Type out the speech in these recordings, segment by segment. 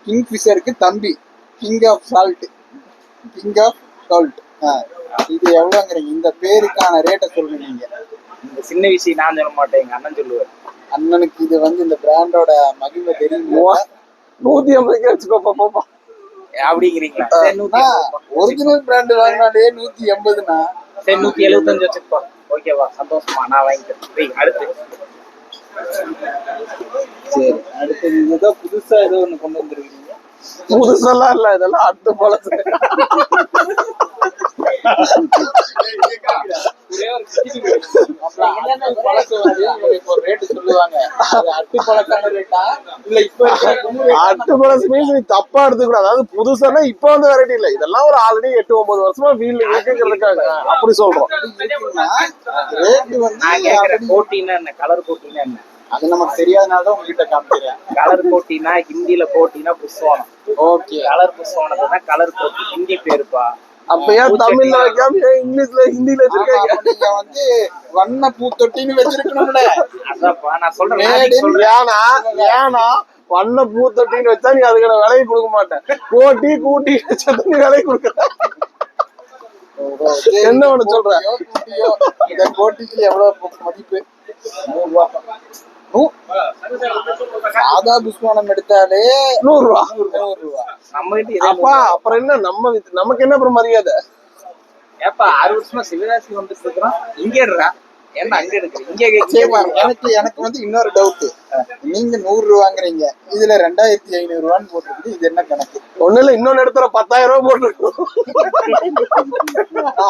King ஃபிஷருக்கு தம்பி, king of salt. King of salt. இது எவ்வளோங்கிறீங்க? இந்த பேருக்கான ரேட்டை சொல்றீங்க நீங்க. இந்த சின்ன விஷயம் நான் சொல்ல மாட்டேன், எங்க அண்ணன் சொல்லுவார். அண்ணனுக்கு இது வந்து இந்த பிராண்டோட மகிமை தெரியும். 150 வச்சுக்கோப்பா அப்படிங்கிறீங்களா? ஒரிஜினல் பிராண்ட் வாங்கினாலே 180னா சரி 175 வச்சுப்போம். ஓகேவா? சந்தோஷமா, நான் வாங்கிக்கிறேன். அடுத்து சரி, அடுத்தது இதுதான் புதுசா ஏதோ ஒண்ணு கொண்டு வந்துருக்கீங்க. புதுசெல்லாம் இல்ல, இதெல்லாம் அட்டு பழசு. தப்பா எடுத்துக்கூடாது. அதாவது புதுசானா இப்ப வந்து வெரைட்டி இல்ல, இதெல்லாம் ஒரு ஆல்ரெடி 8-9 வருஷமா வீல்ல இருக்குங்கிறதுக்காக அப்படி சொல்றோம். போட்டின்னா என்ன, கலர் போட்டின்னா என்ன, அது நமக்கு தெரியாதனாலதான் உங்ககிட்ட காமிக்கிறேன். கலர் போட்டினா ஹிந்தில போட்டினா புஷ்வானம். ஓகே, கலர் புஷ்வானம்னா கலர் போட்டி ஹிந்தி பேருப்பா. அப்ப ஏன் தமிழ்ல வைக்காம இங்கிலீஷ்ல ஹிந்தில வச்சிருக்காங்க? நீங்க வந்து வண்ண பூத்தொட்டின்னு வச்சிருக்கணும்ல. அதான்ப்பா நான் சொல்றேன். ஏன்னா வண்ண பூத்தொட்டின்னு வச்சா நீ அதுக்கான விலையை கொடுக்க மாட்டேன். போட்டி கூட்டி வச்சா நீ விலை கொடுக்க. என்ன ஒண்ணு சொல்ற? இந்த கோட்டிக்கு எவ்வளவு மதிப்பு? 100 ரூபா. சாதா புஷ்வானம் எடுத்தாலே 100 ரூபா. 100 ரூபா. அப்பா அப்புறம் என்ன, நமக்கு என்ன அப்புறம் மரியாதை? ஏப்பா 6 வருஷமா சிவகாசி வந்துட்டு இருக்கிறோம், இங்க எடுறா, என்ன அங்க எடுக்கிறீங்க? எனக்கு வந்து இன்னொரு டவுட். நீங்க 100 ரூபாங்கிறீங்க, இதுல 2500 ரூபான்னு போட்டுருக்கு. இது என்ன கணக்கு? ஒண்ணு இல்ல, இன்னொன்னு இடத்துல 10,000 ரூபாய் போட்டுருக்கோம்.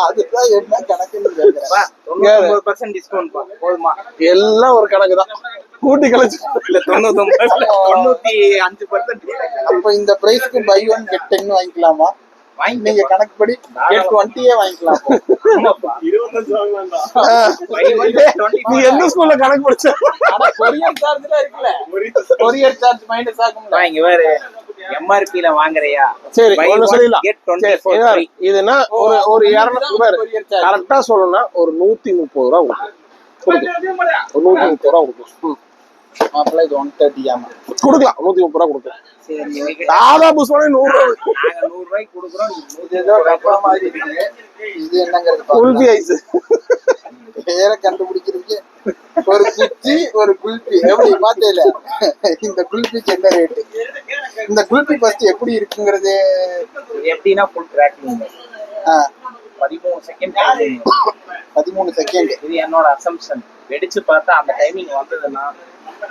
அதுதான் என்ன கணக்குன்னு கேக்குறேன். 99% டிஸ்கவுண்ட் போதுமா? எல்லாம் ஒரு கணக்கு தான், கூட்டி கழிச்சு. 95%. அப்ப இந்த பிரைஸ்க்கு பை ஒன் கெட் 10 வாங்கிக்கலாமா? நீங்க கணக்குப்படி கெட் 20 வாங்கிக்கலாம். நீ எந்த ஸ்கூல்ல கணக்கு படிச்ச? கொரியர் சார்ஜ் தான் இருக்குல்ல, கொரியர் சார்ஜ் மைனஸ் ஆகும்ல. இங்க வேற MRP ல வாங்குறியா? சரி, ஒண்ணு சொல்லிடலாம். இதுனா ஒரு 200 கரெக்டா சொல்லணும்னா ஒரு 130 ரூபா கொடுக்கும். ஒரு 130 ரூபா கொடுக்கும். மாப்பிள்ள இது 130 ஆமா கொடுக்கலாம். 130 ரூபா கொடுக்கலாம். சரி, சாதா புஷ்வானே 100 ரூபா. நாங்க 100 ரூபாய்க்கு கொடுக்குறோம். ஏதோ டப்பா மாதிரி இருக்கு. இது என்னங்கிறது குல்பி ஐஸ் பேரை கண்டுபிடிக்கிறதுக்கு ஒரு குச்சி ஒரு குல்பி எப்படி பார்த்தேல. இந்த குல்பிக்கு என்ன ரேட்டு? இந்த குல்பி ஃபர்ஸ்ட் எப்படி இருக்குங்கிறது எப்படின்னா ஃபுல் ட்ராக்கிங் 13 செகண்ட். 13 செகண்ட். இது என்னோட அசம்ஷன். வெடிச்சு பார்த்தா அந்த டைமிங் வந்ததுன்னா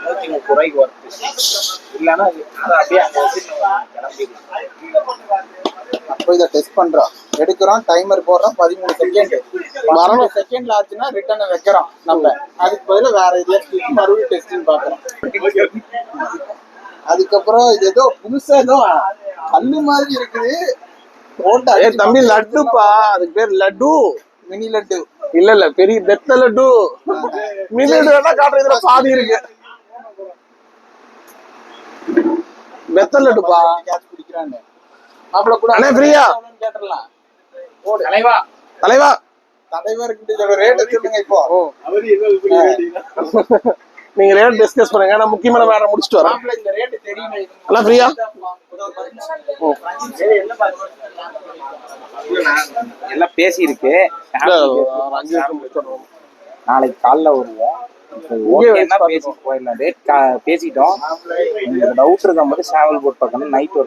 130 ரூபாய்க்கு வருது. இல்லைன்னா அதை அப்படியே அங்கே கிளம்பிடலாம். அப்போ இதை டெஸ்ட் பண்றோம், எடுக்கிறோம், டைமர் போடுறோம். 13 செகண்ட். 12 செகண்ட்ல ஆச்சுன்னா ரிட்டர்னை வைக்கிறோம் நம்ம. அதுக்கு பதிலா வேற எதையாவது மறுபடியும் டெஸ்டிங் பாக்குறோம். அதுக்கப்புறம் இது ஏதோ புதுசா ஏதோ கல்லு மாதிரி இருக்குது. தம்பி லட்டுப்பா, அதுக்கு பேர் லட்டு. மினி லட்டு இல்ல பெரிய பெத்த லட்டு. மினி லட்டு வேணா காட்டுற, இதுல பாதி இருக்கு. பெத்த லட்டுப்பா. குடிக்கிறாங்க மாப்பிள்ள கூட ஃப்ரீயா கேட்டுடலாம். தலைவா தலைவா தலைவருக்கு இதோட ரேட் சொல்லுங்க. இப்போ நீங்க ரேட் டிஸ்கஸ் பண்ணுங்க, நான் முக்கியமான வேலை முடிச்சுட்டு வரேன். இந்த ரேட் தெரியல. எல்லாம் ஃப்ரீயா? எல்லாம் பேசி இருக்கு. நாளைக்கு காலைல வருவோம். பேசிட்டு போயிடலாம். ரேட் பேசிட்டோம். டவுட் இருக்க மாதிரி சேவல் போட் பார்க்கணும். நைட்